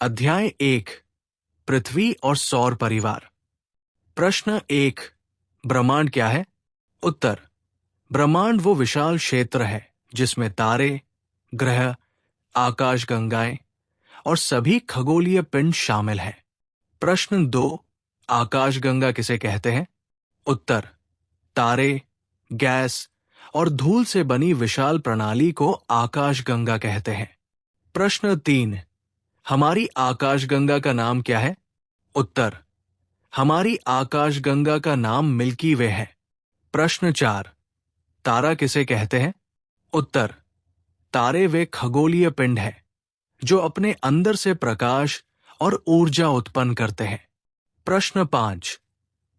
अध्याय 1 पृथ्वी और सौर परिवार। प्रश्न 1 ब्रह्मांड क्या है? उत्तर ब्रह्मांड वो विशाल क्षेत्र है जिसमें तारे, ग्रह, आकाशगंगाएं और सभी खगोलीय पिंड शामिल हैं। प्रश्न 2 आकाशगंगा किसे कहते हैं? उत्तर तारे, गैस और धूल से बनी विशाल प्रणाली को आकाशगंगा कहते हैं। प्रश्न 3 हमारी आकाशगंगा का नाम क्या है? उत्तर हमारी आकाशगंगा का नाम मिल्की वे है। प्रश्न 4 तारा किसे कहते हैं? उत्तर तारे वे खगोलीय पिंड है जो अपने अंदर से प्रकाश और ऊर्जा उत्पन्न करते हैं। प्रश्न 5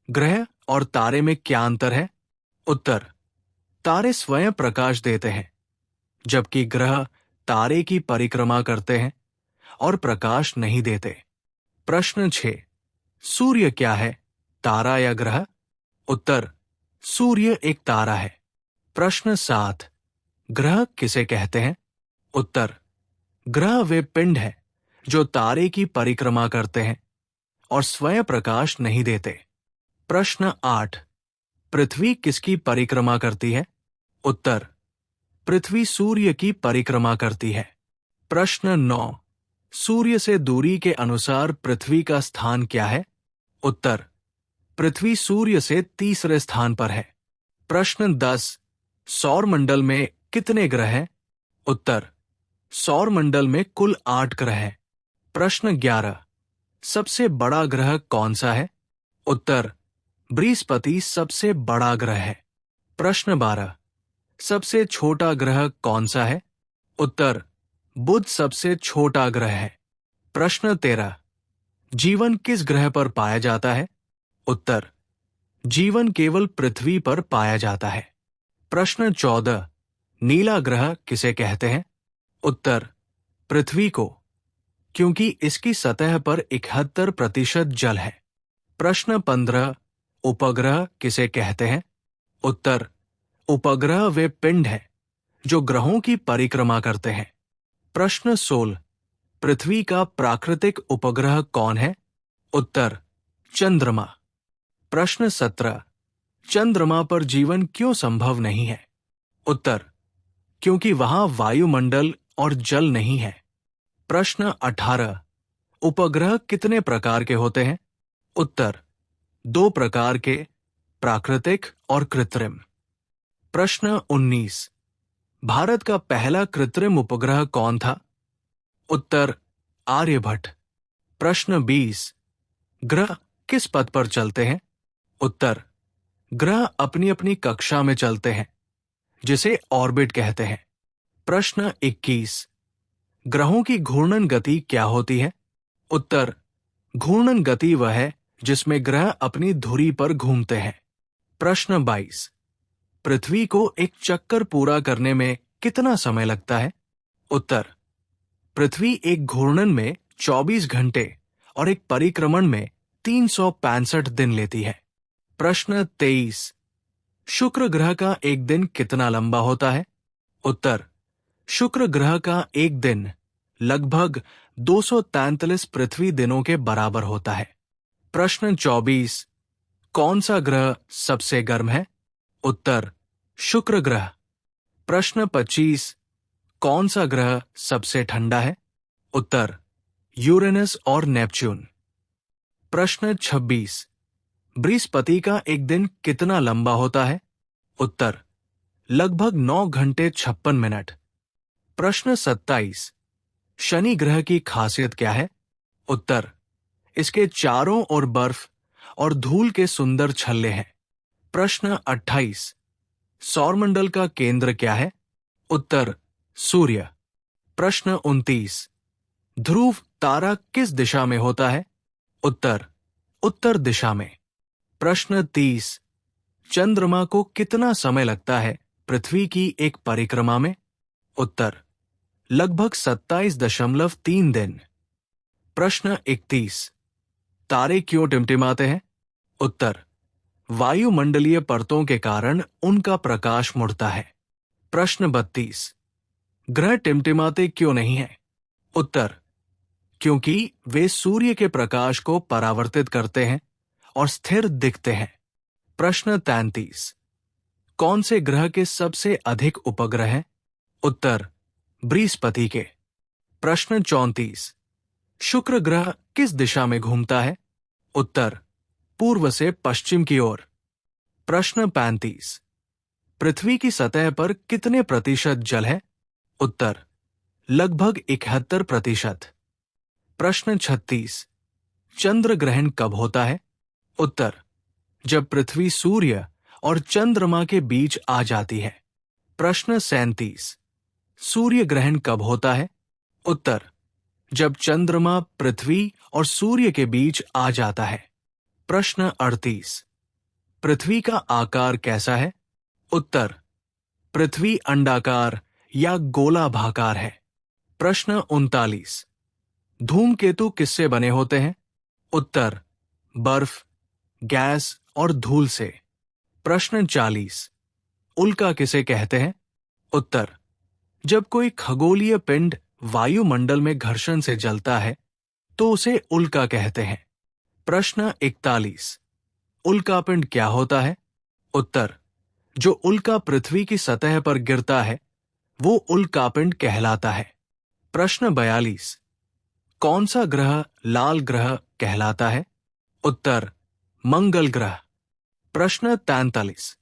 ग्रह और तारे में क्या अंतर है? उत्तर तारे स्वयं प्रकाश देते हैं जबकि ग्रह तारे की परिक्रमा करते हैं और प्रकाश नहीं देते। प्रश्न 6 सूर्य क्या है, तारा या ग्रह? उत्तर सूर्य एक तारा है। प्रश्न 7 ग्रह किसे कहते हैं? उत्तर ग्रह वे पिंड है जो तारे की परिक्रमा करते हैं और स्वयं प्रकाश नहीं देते। प्रश्न 8 पृथ्वी किसकी परिक्रमा करती है? उत्तर पृथ्वी सूर्य की परिक्रमा करती है। प्रश्न 9 सूर्य से दूरी के अनुसार पृथ्वी का स्थान क्या है? उत्तर पृथ्वी सूर्य से तीसरे स्थान पर है। प्रश्न 10 सौर मंडल में कितने ग्रह हैं? उत्तर सौर मंडल में कुल 8 ग्रह हैं। प्रश्न 11 सबसे बड़ा ग्रह कौन सा है? उत्तर बृहस्पति सबसे बड़ा ग्रह है। प्रश्न 12 सबसे छोटा ग्रह कौन सा है? उत्तर बुध सबसे छोटा ग्रह है। प्रश्न 13 जीवन किस ग्रह पर पाया जाता है? उत्तर जीवन केवल पृथ्वी पर पाया जाता है। प्रश्न 14 नीला ग्रह किसे कहते हैं? उत्तर पृथ्वी को, क्योंकि इसकी सतह पर 71% जल है। प्रश्न 15 उपग्रह किसे कहते हैं? उत्तर उपग्रह वे पिंड है जो ग्रहों की परिक्रमा करते हैं। प्रश्न 16 पृथ्वी का प्राकृतिक उपग्रह कौन है? उत्तर चंद्रमा। प्रश्न 17 चंद्रमा पर जीवन क्यों संभव नहीं है? उत्तर क्योंकि वहां वायुमंडल और जल नहीं है। प्रश्न 18 उपग्रह कितने प्रकार के होते हैं? उत्तर 2 प्रकार के, प्राकृतिक और कृत्रिम। प्रश्न 19 भारत का पहला कृत्रिम उपग्रह कौन था? उत्तर आर्यभट्ट। प्रश्न 20 ग्रह किस पथ पर चलते हैं? उत्तर ग्रह अपनी अपनी कक्षा में चलते हैं जिसे ऑर्बिट कहते हैं। प्रश्न 21 ग्रहों की घूर्णन गति क्या होती है? उत्तर घूर्णन गति वह है जिसमें ग्रह अपनी धुरी पर घूमते हैं। प्रश्न 22 पृथ्वी को एक चक्कर पूरा करने में कितना समय लगता है? उत्तर पृथ्वी एक घूर्णन में 24 घंटे और एक परिक्रमण में 365 दिन लेती है। प्रश्न 23 शुक्र ग्रह का एक दिन कितना लंबा होता है? उत्तर शुक्र ग्रह का एक दिन लगभग 243 पृथ्वी दिनों के बराबर होता है। प्रश्न 24 कौन सा ग्रह सबसे गर्म है? उत्तर शुक्र ग्रह। प्रश्न 25 कौन सा ग्रह सबसे ठंडा है? उत्तर यूरेनस और नेपच्यून। प्रश्न 26 बृहस्पति का एक दिन कितना लंबा होता है? उत्तर लगभग 9 घंटे 56 मिनट। प्रश्न 27 शनि ग्रह की खासियत क्या है? उत्तर इसके चारों ओर बर्फ और धूल के सुंदर छल्ले हैं। प्रश्न 28 सौरमंडल का केंद्र क्या है? उत्तर सूर्य। प्रश्न 29 ध्रुव तारा किस दिशा में होता है? उत्तर उत्तर दिशा में। प्रश्न 30 चंद्रमा को कितना समय लगता है पृथ्वी की एक परिक्रमा में? उत्तर लगभग 27.3 दिन। प्रश्न 31 तारे क्यों टिमटिमाते हैं? उत्तर वायुमंडलीय परतों के कारण उनका प्रकाश मुड़ता है। प्रश्न 32 ग्रह टिमटिमाते क्यों नहीं है? उत्तर क्योंकि वे सूर्य के प्रकाश को परावर्तित करते हैं और स्थिर दिखते हैं। प्रश्न 33। कौन से ग्रह के सबसे अधिक उपग्रह हैं? उत्तर बृहस्पति के। प्रश्न 34। शुक्र ग्रह किस दिशा में घूमता है? उत्तर पूर्व से पश्चिम की ओर। प्रश्न 35। पृथ्वी की सतह पर कितने प्रतिशत जल है? उत्तर लगभग 71%। प्रश्न 36। चंद्र ग्रहण कब होता है? उत्तर जब पृथ्वी सूर्य और चंद्रमा के बीच आ जाती है। प्रश्न 37। सूर्य ग्रहण कब होता है? उत्तर जब चंद्रमा पृथ्वी और सूर्य के बीच आ जाता है। प्रश्न 38। पृथ्वी का आकार कैसा है? उत्तर पृथ्वी अंडाकार या गोलाभाकार है। प्रश्न 39। धूमकेतु किससे बने होते हैं? उत्तर बर्फ, गैस और धूल से। प्रश्न 40। उल्का किसे कहते हैं? उत्तर जब कोई खगोलीय पिंड वायुमंडल में घर्षण से जलता है तो उसे उल्का कहते हैं। प्रश्न 41। उल्कापिंड क्या होता है? उत्तर जो उल्का पृथ्वी की सतह पर गिरता है वो उल्कापिंड कहलाता है। प्रश्न 42। कौन सा ग्रह लाल ग्रह कहलाता है? उत्तर मंगल ग्रह। प्रश्न 43।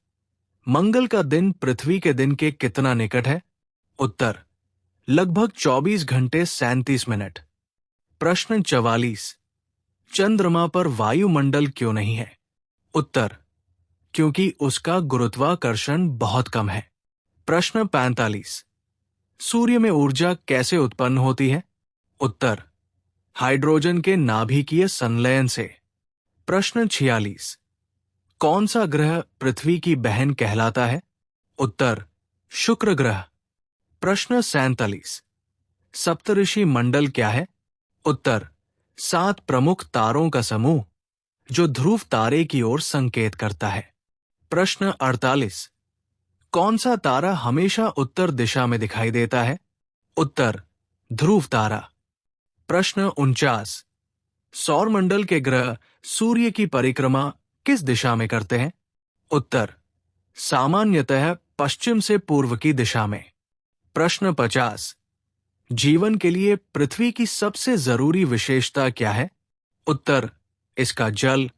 मंगल का दिन पृथ्वी के दिन के कितना निकट है? उत्तर लगभग 24 घंटे 37 मिनट। प्रश्न 44। चंद्रमा पर वायुमंडल क्यों नहीं है? उत्तर क्योंकि उसका गुरुत्वाकर्षण बहुत कम है। प्रश्न 45। सूर्य में ऊर्जा कैसे उत्पन्न होती है? उत्तर हाइड्रोजन के नाभिकीय संलयन से। प्रश्न 46। कौन सा ग्रह पृथ्वी की बहन कहलाता है? उत्तर शुक्र ग्रह। प्रश्न 47। सप्तऋषि मंडल क्या है? उत्तर 7 प्रमुख तारों का समूह जो ध्रुव तारे की ओर संकेत करता है। प्रश्न 48। कौन सा तारा हमेशा उत्तर दिशा में दिखाई देता है? उत्तर ध्रुव तारा। प्रश्न 49। सौरमंडल के ग्रह सूर्य की परिक्रमा किस दिशा में करते हैं? उत्तर सामान्यतः पश्चिम से पूर्व की दिशा में। प्रश्न 50। जीवन के लिए पृथ्वी की सबसे जरूरी विशेषता क्या है? उत्तर इसका जल,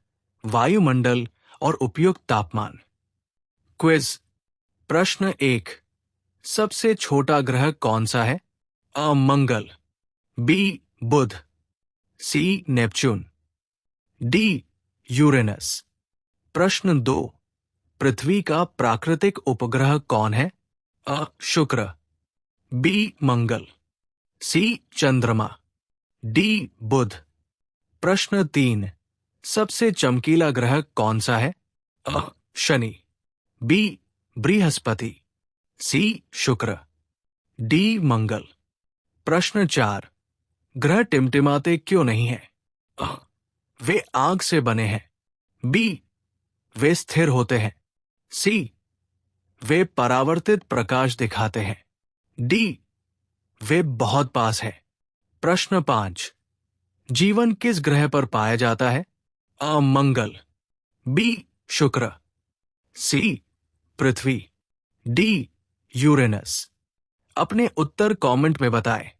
वायुमंडल और उपयुक्त तापमान। क्विज। प्रश्न 1। सबसे छोटा ग्रह कौन सा है? अ मंगल, बी बुध, सी नेपच्यून, डी यूरेनस। प्रश्न 2। पृथ्वी का प्राकृतिक उपग्रह कौन है? अ शुक्र, बी मंगल, सी चंद्रमा, डी बुध। प्रश्न 3। सबसे चमकीला ग्रह कौन सा है? अ शनि, बी बृहस्पति, सी शुक्र, डी मंगल। प्रश्न 4। ग्रह टिमटिमाते क्यों नहीं हैं? अ वे आग से बने हैं, बी वे स्थिर होते हैं, सी वे परावर्तित प्रकाश दिखाते हैं, डी वे बहुत पास है। प्रश्न 5। जीवन किस ग्रह पर पाया जाता है? अ मंगल, बी शुक्र, सी पृथ्वी, डी यूरेनस। अपने उत्तर कमेंट में बताएं।